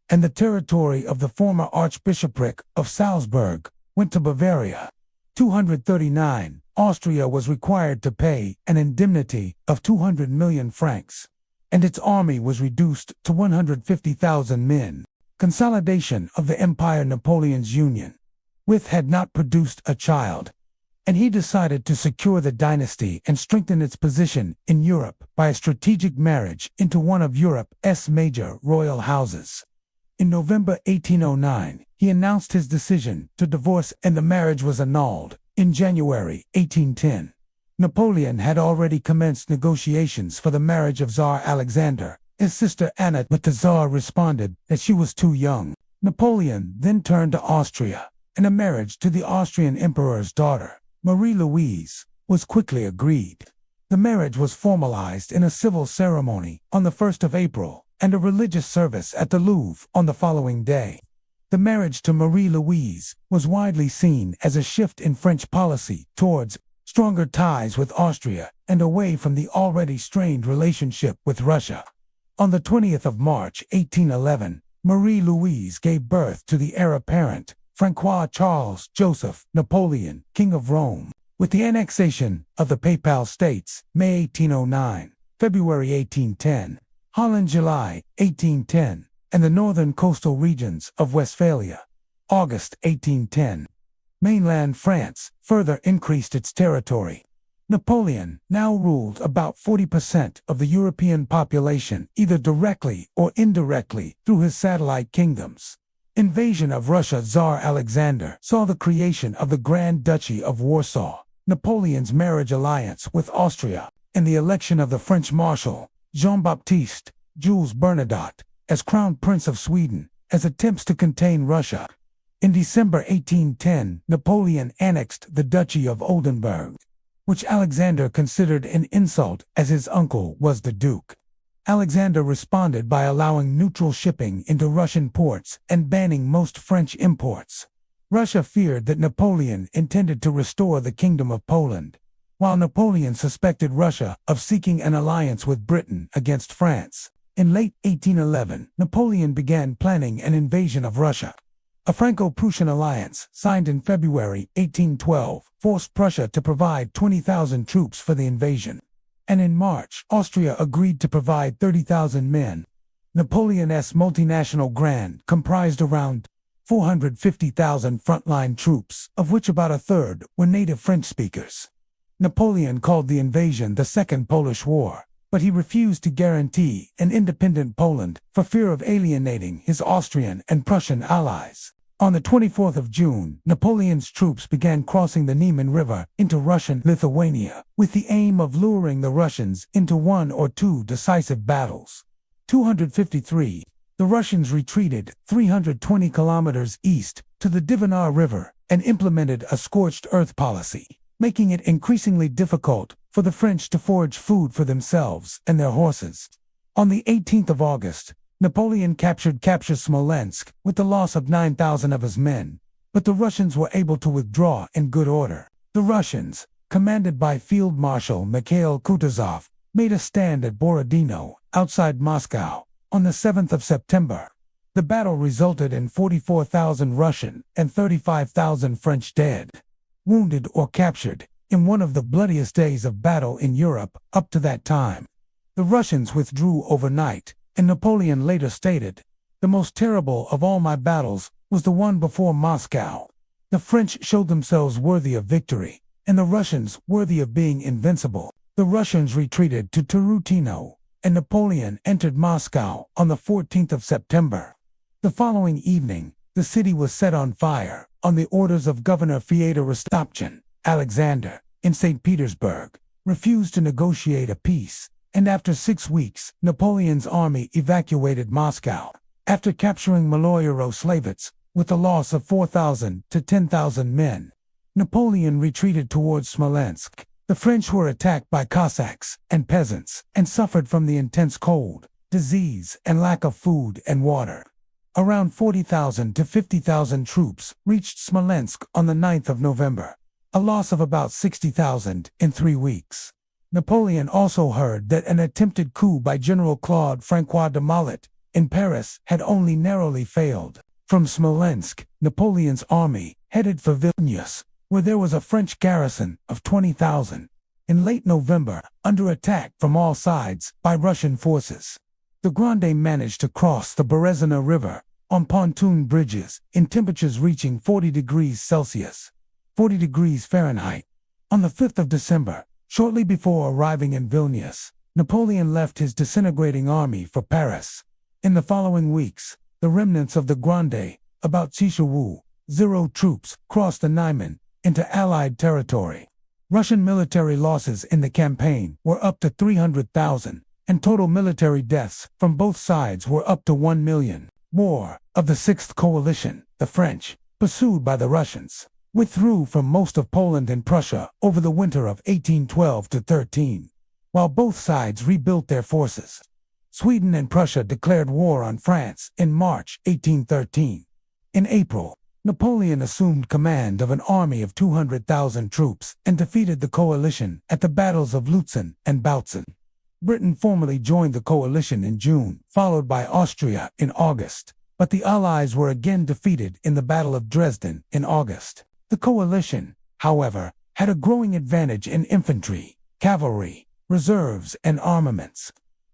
and the territory of the former Archbishopric of Salzburg went to Bavaria. 239. Austria was required to pay an indemnity of 200 million francs, and its army was reduced to 150,000 men. Consolidation of the empire. Napoleon's union with had not produced a child, and he decided to secure the dynasty and strengthen its position in Europe by a strategic marriage into one of Europe's major royal houses. In November 1809, he announced his decision to divorce, and the marriage was annulled. In January 1810, Napoleon had already commenced negotiations for the marriage of Tsar Alexander, his sister Anna, but the Tsar responded that she was too young. Napoleon then turned to Austria, and a marriage to the Austrian emperor's daughter, Marie-Louise, was quickly agreed. The marriage was formalized in a civil ceremony on the 1st of April, and a religious service at the Louvre on the following day. The marriage to Marie-Louise was widely seen as a shift in French policy towards stronger ties with Austria and away from the already strained relationship with Russia. On the 20th of March 1811, Marie-Louise gave birth to the heir apparent, Francois Charles Joseph Napoleon, King of Rome. With the annexation of the Papal States, May 1809, February 1810, Holland July 1810, and the northern coastal regions of Westphalia, August 1810, mainland France further increased its territory. Napoleon now ruled about 40% of the European population, either directly or indirectly through his satellite kingdoms. Invasion of Russia. Tsar Alexander saw the creation of the Grand Duchy of Warsaw, Napoleon's marriage alliance with Austria, and the election of the French Marshal, Jean-Baptiste Jules Bernadotte, as Crown Prince of Sweden, as attempts to contain Russia. In December 1810, Napoleon annexed the Duchy of Oldenburg, which Alexander considered an insult as his uncle was the Duke. Alexander responded by allowing neutral shipping into Russian ports and banning most French imports. Russia feared that Napoleon intended to restore the Kingdom of Poland, while Napoleon suspected Russia of seeking an alliance with Britain against France. In late 1811, Napoleon began planning an invasion of Russia. A Franco-Prussian alliance, signed in February 1812, forced Prussia to provide 20,000 troops for the invasion. And in March, Austria agreed to provide 30,000 men. Napoleon's multinational Grand comprised around 450,000 frontline troops, of which about a third were native French speakers. Napoleon called the invasion the Second Polish War, but he refused to guarantee an independent Poland for fear of alienating his Austrian and Prussian allies. On the 24th of June, Napoleon's troops began crossing the Niemen River into Russian Lithuania, with the aim of luring the Russians into one or two decisive battles. 253. The Russians retreated 320 kilometers east to the Divanar River and implemented a scorched earth policy, making it increasingly difficult for the French to forage food for themselves and their horses. On the 18th of August, Napoleon captured Smolensk with the loss of 9,000 of his men, but the Russians were able to withdraw in good order. The Russians, commanded by Field Marshal Mikhail Kutuzov, made a stand at Borodino, outside Moscow, on the 7th of September. The battle resulted in 44,000 Russian and 35,000 French dead, wounded or captured, in one of the bloodiest days of battle in Europe up to that time. The Russians withdrew overnight, and Napoleon later stated, "The most terrible of all my battles was the one before Moscow. The French showed themselves worthy of victory, and the Russians worthy of being invincible." The Russians retreated to Tarutino, and Napoleon entered Moscow on the 14th of September. The following evening, the city was set on fire on the orders of Governor Fyodor Rostopchin. Alexander, in St. Petersburg, refused to negotiate a peace, and after 6 weeks, Napoleon's army evacuated Moscow. After capturing Maloyero-Slavets, with the loss of 4,000 to 10,000 men, Napoleon retreated towards Smolensk. The French were attacked by Cossacks and peasants and suffered from the intense cold, disease, and lack of food and water. Around 40,000 to 50,000 troops reached Smolensk on the 9th of November, a loss of about 60,000 in 3 weeks. Napoleon also heard that an attempted coup by General Claude François de Mollet in Paris had only narrowly failed. From Smolensk, Napoleon's army headed for Vilnius, where there was a French garrison of 20,000. In late November, under attack from all sides by Russian forces, the Grande managed to cross the Berezina River on pontoon bridges in temperatures reaching 40 degrees Celsius, 40 degrees Fahrenheit. On the 5th of December, shortly before arriving in Vilnius, Napoleon left his disintegrating army for Paris. In the following weeks, the remnants of the Grande, about Chichawu, 0 troops, crossed the Niemen into Allied territory. Russian military losses in the campaign were up to 300,000, and total military deaths from both sides were up to 1 million. More of the Sixth Coalition, the French, pursued by the Russians, withdrew from most of Poland and Prussia over the winter of 1812–13, while both sides rebuilt their forces. Sweden and Prussia declared war on France in March 1813. In April, Napoleon assumed command of an army of 200,000 troops and defeated the coalition at the battles of Lutzen and Bautzen. Britain formally joined the coalition in June, followed by Austria in August, but the Allies were again defeated in the Battle of Dresden in August. The coalition, however, had a growing advantage in infantry, cavalry, reserves, and armaments.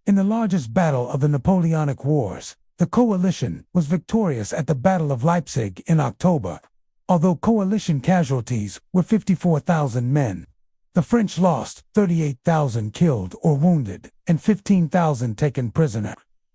In the largest battle of the Napoleonic Wars, the coalition was victorious at the Battle of Leipzig in October. Although coalition casualties were 54,000 men, the French lost 38,000 killed or wounded and 15,000 taken prisoner.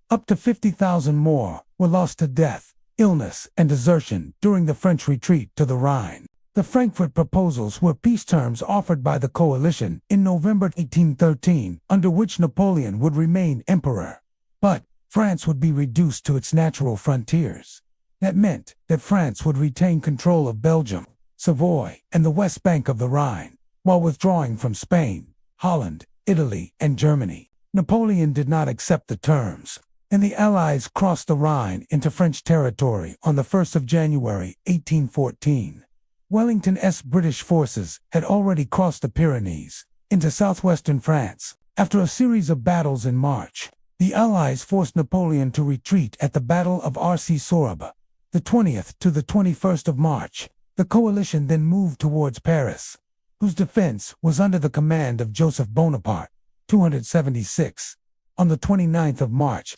Up to 50,000 more were lost to death, illness, and desertion during the French retreat to the Rhine. The Frankfurt proposals were peace terms offered by the coalition in November 1813, under which Napoleon would remain emperor. But France would be reduced to its natural frontiers. That meant that France would retain control of Belgium, Savoy, and the west bank of the Rhine, while withdrawing from Spain, Holland, Italy, and Germany. Napoleon did not accept the terms, and the Allies crossed the Rhine into French territory on the 1st of January 1814. Wellington's British forces had already crossed the Pyrenees into southwestern France. After a series of battles in March, the Allies forced Napoleon to retreat at the Battle of Arcis-Sorbe. The 20th to the 21st of March, the coalition then moved towards Paris, whose defense was under the command of Joseph Bonaparte, 276. On the 29th of March,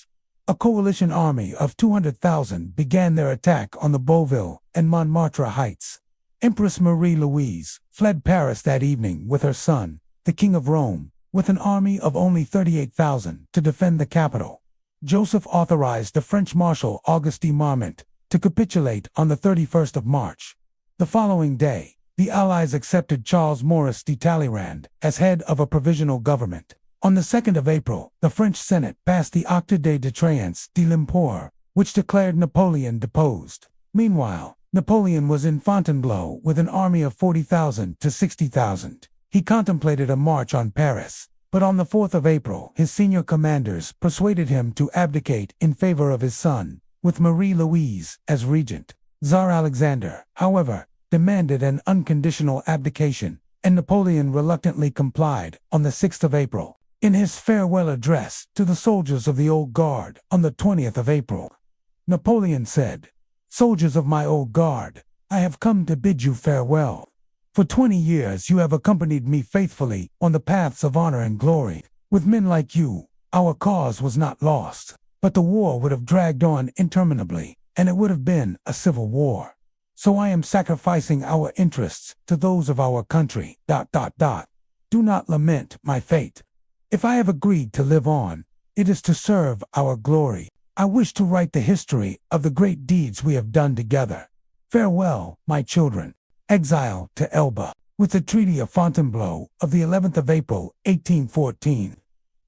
a coalition army of 200,000 began their attack on the Beauvais and Montmartre heights. Empress Marie-Louise fled Paris that evening with her son, the King of Rome, with an army of only 38,000 to defend the capital. Joseph authorized the French Marshal Auguste de Marmont to capitulate on the 31st of March. The following day, the Allies accepted Charles Maurice de Talleyrand as head of a provisional government. On the 2nd of April, the French Senate passed the Acte de Déchéance de l'Empereur, which declared Napoleon deposed. Meanwhile, Napoleon was in Fontainebleau with an army of 40,000 to 60,000. He contemplated a march on Paris, but on the 4th of April his senior commanders persuaded him to abdicate in favor of his son, with Marie-Louise as regent. Tsar Alexander, however, demanded an unconditional abdication, and Napoleon reluctantly complied on the 6th of April. In his farewell address to the soldiers of the Old Guard on the 20th of April, Napoleon said, "Soldiers of my old guard, I have come to bid you farewell. For 20 years you have accompanied me faithfully on the paths of honor and glory. With men like you, our cause was not lost, but the war would have dragged on interminably, and it would have been a civil war. So I am sacrificing our interests to those of our country. Do not lament my fate. If I have agreed to live on, it is to serve our glory. I wish to write the history of the great deeds we have done together. Farewell, my children." Exile to Elba. With the Treaty of Fontainebleau of the 11th of April, 1814,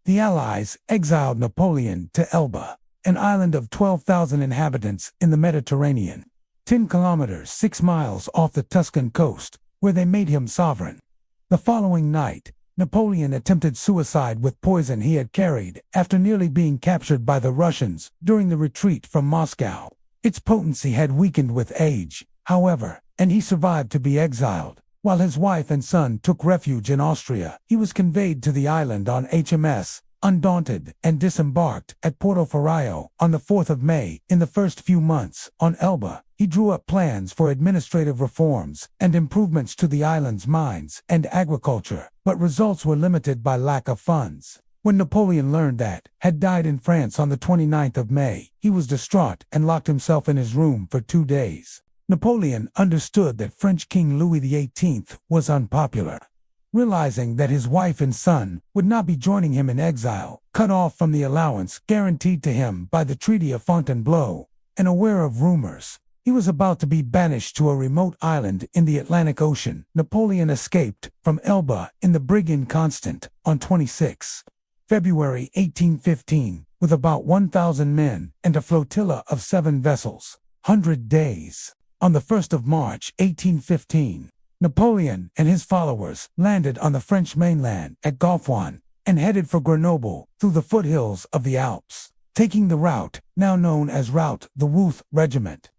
the Allies exiled Napoleon to Elba, an island of 12,000 inhabitants in the Mediterranean, 10 kilometers 6 miles off the Tuscan coast, where they made him sovereign. The following night, Napoleon attempted suicide with poison he had carried after nearly being captured by the Russians during the retreat from Moscow. Its potency had weakened with age, however, and he survived to be exiled. While his wife and son took refuge in Austria, he was conveyed to the island on HMS Undaunted and disembarked at Porto Ferraio on the 4th of May. In the first few months, on Elba, he drew up plans for administrative reforms and improvements to the island's mines and agriculture, but results were limited by lack of funds. When Napoleon learned that had died in France on the 29th of May, he was distraught and locked himself in his room for 2 days. Napoleon understood that French King Louis XVIII was unpopular. Realizing that his wife and son would not be joining him in exile, cut off from the allowance guaranteed to him by the Treaty of Fontainebleau, and aware of rumors he was about to be banished to a remote island in the Atlantic Ocean, Napoleon escaped from Elba in the brig Inconstant on 26 February 1815 with about 1,000 men and a flotilla of 7 vessels. 100 days. On the 1st of March 1815, Napoleon and his followers landed on the French mainland at Golfwan and headed for Grenoble through the foothills of the Alps, taking the route now known as Route the Worth Regiment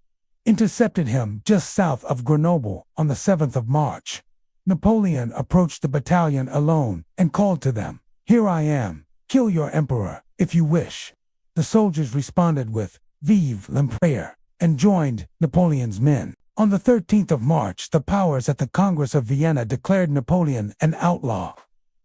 intercepted him just south of Grenoble on the 7th of March. Napoleon approached the battalion alone and called to them, "Here I am, kill your emperor, if you wish." The soldiers responded with, "Vive l'Empereur," and joined Napoleon's men. On the 13th of March, the powers at the Congress of Vienna declared Napoleon an outlaw.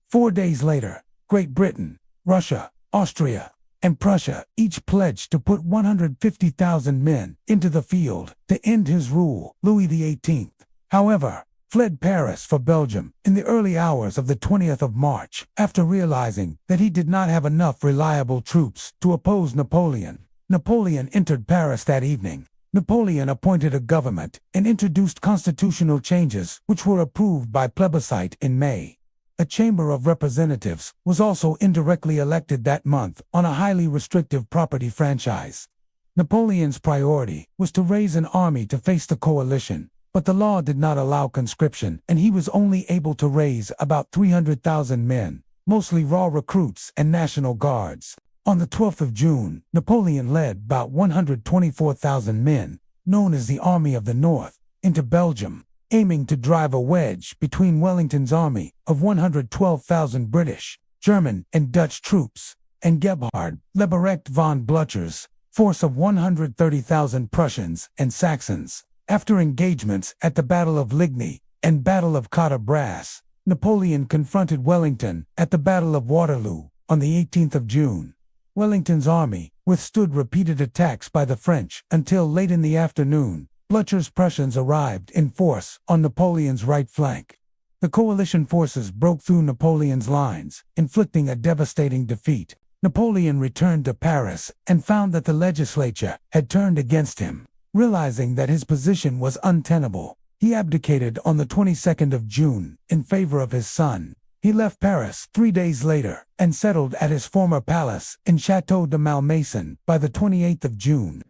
4 days later, Great Britain, Russia, Austria, and Prussia each pledged to put 150,000 men into the field to end his rule. Louis XVIII, however, fled Paris for Belgium in the early hours of the 20th of March after realizing that he did not have enough reliable troops to oppose Napoleon. Napoleon entered Paris that evening. Napoleon appointed a government and introduced constitutional changes which were approved by plebiscite in May. A Chamber of Representatives was also indirectly elected that month on a highly restrictive property franchise. Napoleon's priority was to raise an army to face the coalition, but the law did not allow conscription and he was only able to raise about 300,000 men, mostly raw recruits and National Guards. On the 12th of June, Napoleon led about 124,000 men, known as the Army of the North, into Belgium, aiming to drive a wedge between Wellington's army of 112,000 British, German, and Dutch troops, and Gebhard Leberecht von Blücher's force of 130,000 Prussians and Saxons. After engagements at the Battle of Ligny and Battle of Quatre Bras, Napoleon confronted Wellington at the Battle of Waterloo on the 18th of June. Wellington's army withstood repeated attacks by the French until late in the afternoon. Blücher's Prussians arrived in force on Napoleon's right flank. The coalition forces broke through Napoleon's lines, inflicting a devastating defeat. Napoleon returned to Paris and found that the legislature had turned against him. Realizing that his position was untenable, he abdicated on the 22nd of June in favor of his son. He left Paris 3 days later and settled at his former palace in Château de Malmaison by the 28th of June.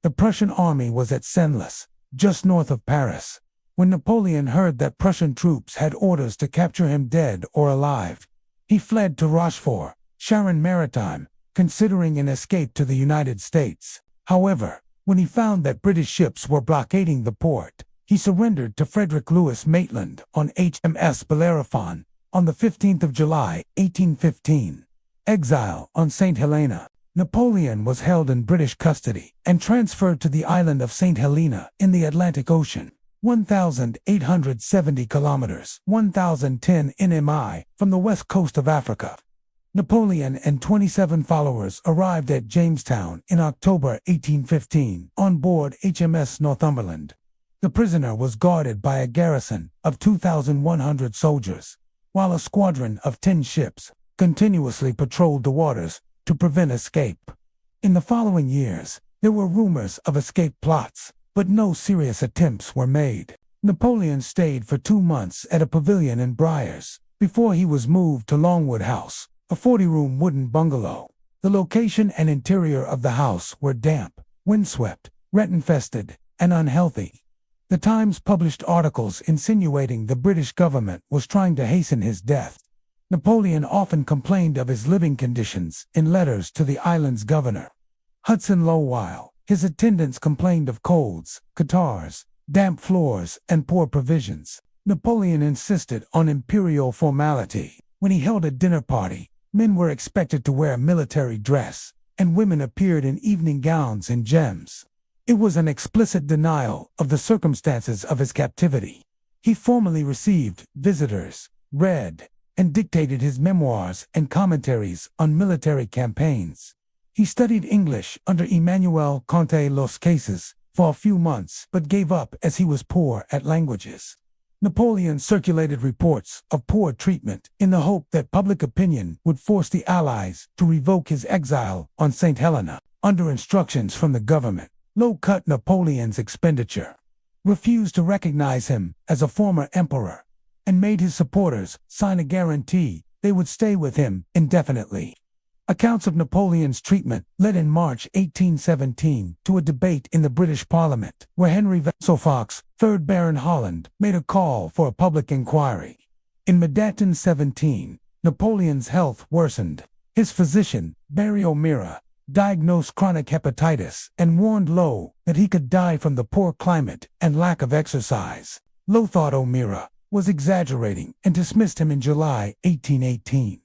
The Prussian army was at Senlis, just north of Paris. When Napoleon heard that Prussian troops had orders to capture him dead or alive, he fled to Rochefort, Charente-Maritime, considering an escape to the United States. However, when he found that British ships were blockading the port, he surrendered to Frederick Louis Maitland on HMS Bellerophon on the 15th of July, 1815. Exile on St. Helena. Napoleon was held in British custody and transferred to the island of St. Helena in the Atlantic Ocean, 1,870 kilometers, 1,010 nmi, from the west coast of Africa. Napoleon and 27 followers arrived at Jamestown in October 1815 on board HMS Northumberland. The prisoner was guarded by a garrison of 2,100 soldiers, while a squadron of 10 ships continuously patrolled the waters to prevent escape. In the following years, there were rumors of escape plots, but no serious attempts were made. Napoleon stayed for 2 months at a pavilion in Briars before he was moved to Longwood House, a 40-room wooden bungalow. The location and interior of the house were damp, windswept, rat-infested, and unhealthy. The Times published articles insinuating the British government was trying to hasten his death. Napoleon often complained of his living conditions in letters to the island's governor, Hudson Lowell. His attendants complained of colds, catarrhs, damp floors, and poor provisions. Napoleon insisted on imperial formality. When he held a dinner party, men were expected to wear military dress, and women appeared in evening gowns and gems. It was an explicit denial of the circumstances of his captivity. He formally received visitors, read, and dictated his memoirs and commentaries on military campaigns. He studied English under Emmanuel Conté Los Cases for a few months, but gave up as he was poor at languages. Napoleon circulated reports of poor treatment in the hope that public opinion would force the Allies to revoke his exile on St. Helena. Under instructions from the government, Low cut Napoleon's expenditure, refused to recognize him as a former emperor, and made his supporters sign a guarantee they would stay with him indefinitely. Accounts of Napoleon's treatment led in March 1817 to a debate in the British Parliament, where Henry Faisal, 3rd Baron Holland, made a call for a public inquiry. In May 17, Napoleon's health worsened. His physician, Barry O'Meara, diagnosed chronic hepatitis and warned Low that he could die from the poor climate and lack of exercise. Low thought O'Meara was exaggerating and dismissed him in July 1818.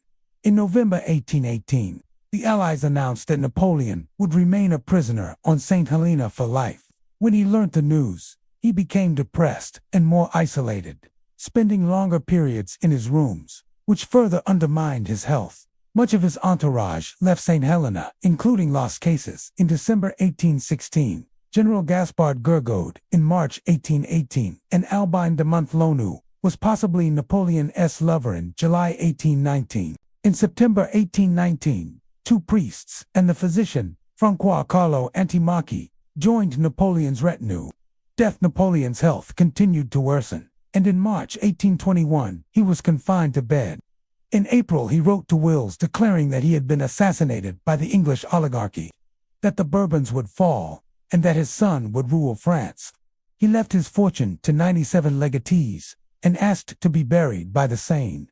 In November 1818, the Allies announced that Napoleon would remain a prisoner on St. Helena for life. When he learnt the news, he became depressed and more isolated, spending longer periods in his rooms, which further undermined his health. Much of his entourage left St. Helena, including Los Cases, in December 1816, General Gaspard Gourgaud in March 1818, and Albin de Monthlonu was possibly Napoleon's lover in July 1819. In September 1819, 2 priests and the physician, Francois Carlo Antimacchi, joined Napoleon's retinue. Napoleon's health continued to worsen, and in March 1821, he was confined to bed. In April, he wrote to Wills declaring that he had been assassinated by the English oligarchy, that the Bourbons would fall, and that his son would rule France. He left his fortune to 97 legatees and asked to be buried by the Seine.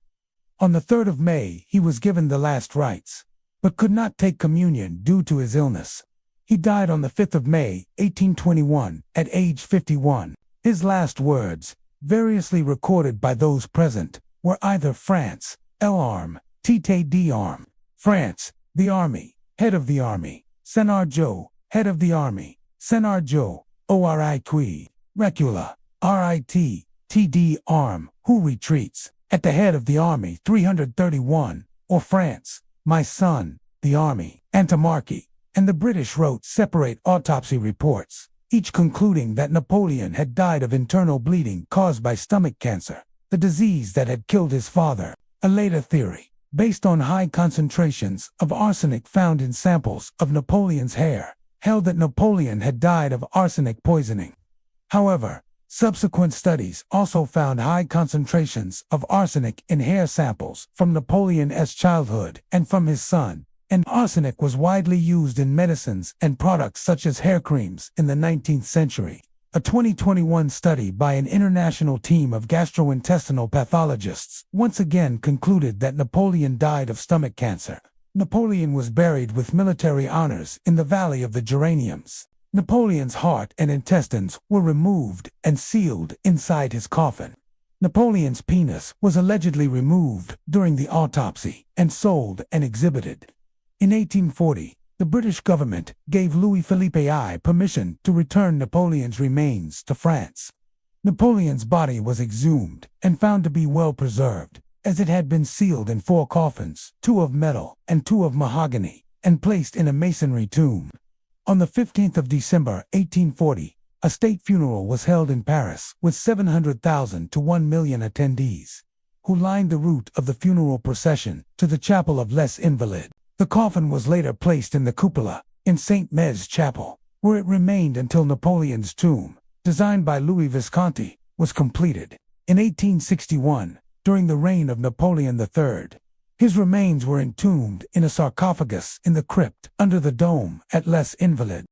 On the 3rd of May, he was given the last rites, but could not take communion due to his illness. He died on the 5th of May, 1821, at age 51. His last words, variously recorded by those present, were either France, l'arme, tête d'arme, France, the army, head of the army, Senarjo, head of the army, Senarjo, oriqui, recula, rit, td arm, who retreats, at the head of the army 331, or France, my son, the army, Antimacchi, and the British wrote separate autopsy reports, each concluding that Napoleon had died of internal bleeding caused by stomach cancer, the disease that had killed his father. A later theory, based on high concentrations of arsenic found in samples of Napoleon's hair, held that Napoleon had died of arsenic poisoning. However, subsequent studies also found high concentrations of arsenic in hair samples from Napoleon's childhood and from his son, and arsenic was widely used in medicines and products such as hair creams in the 19th century. A 2021 study by an international team of gastrointestinal pathologists once again concluded that Napoleon died of stomach cancer. Napoleon was buried with military honors in the Valley of the Geraniums. Napoleon's heart and intestines were removed and sealed inside his coffin. Napoleon's penis was allegedly removed during the autopsy and sold and exhibited. In 1840, the British government gave Louis-Philippe I permission to return Napoleon's remains to France. Napoleon's body was exhumed and found to be well preserved, as it had been sealed in 4 coffins, 2 of metal and 2 of mahogany, and placed in a masonry tomb. On the 15th of December 1840, a state funeral was held in Paris with 700,000 to 1 million attendees, who lined the route of the funeral procession to the Chapel of Les Invalides. The coffin was later placed in the cupola in St. Mé's Chapel, where it remained until Napoleon's tomb, designed by Louis Visconti, was completed. In 1861, during the reign of Napoleon III, His remains were entombed in a sarcophagus in the crypt under the dome at Les Invalides.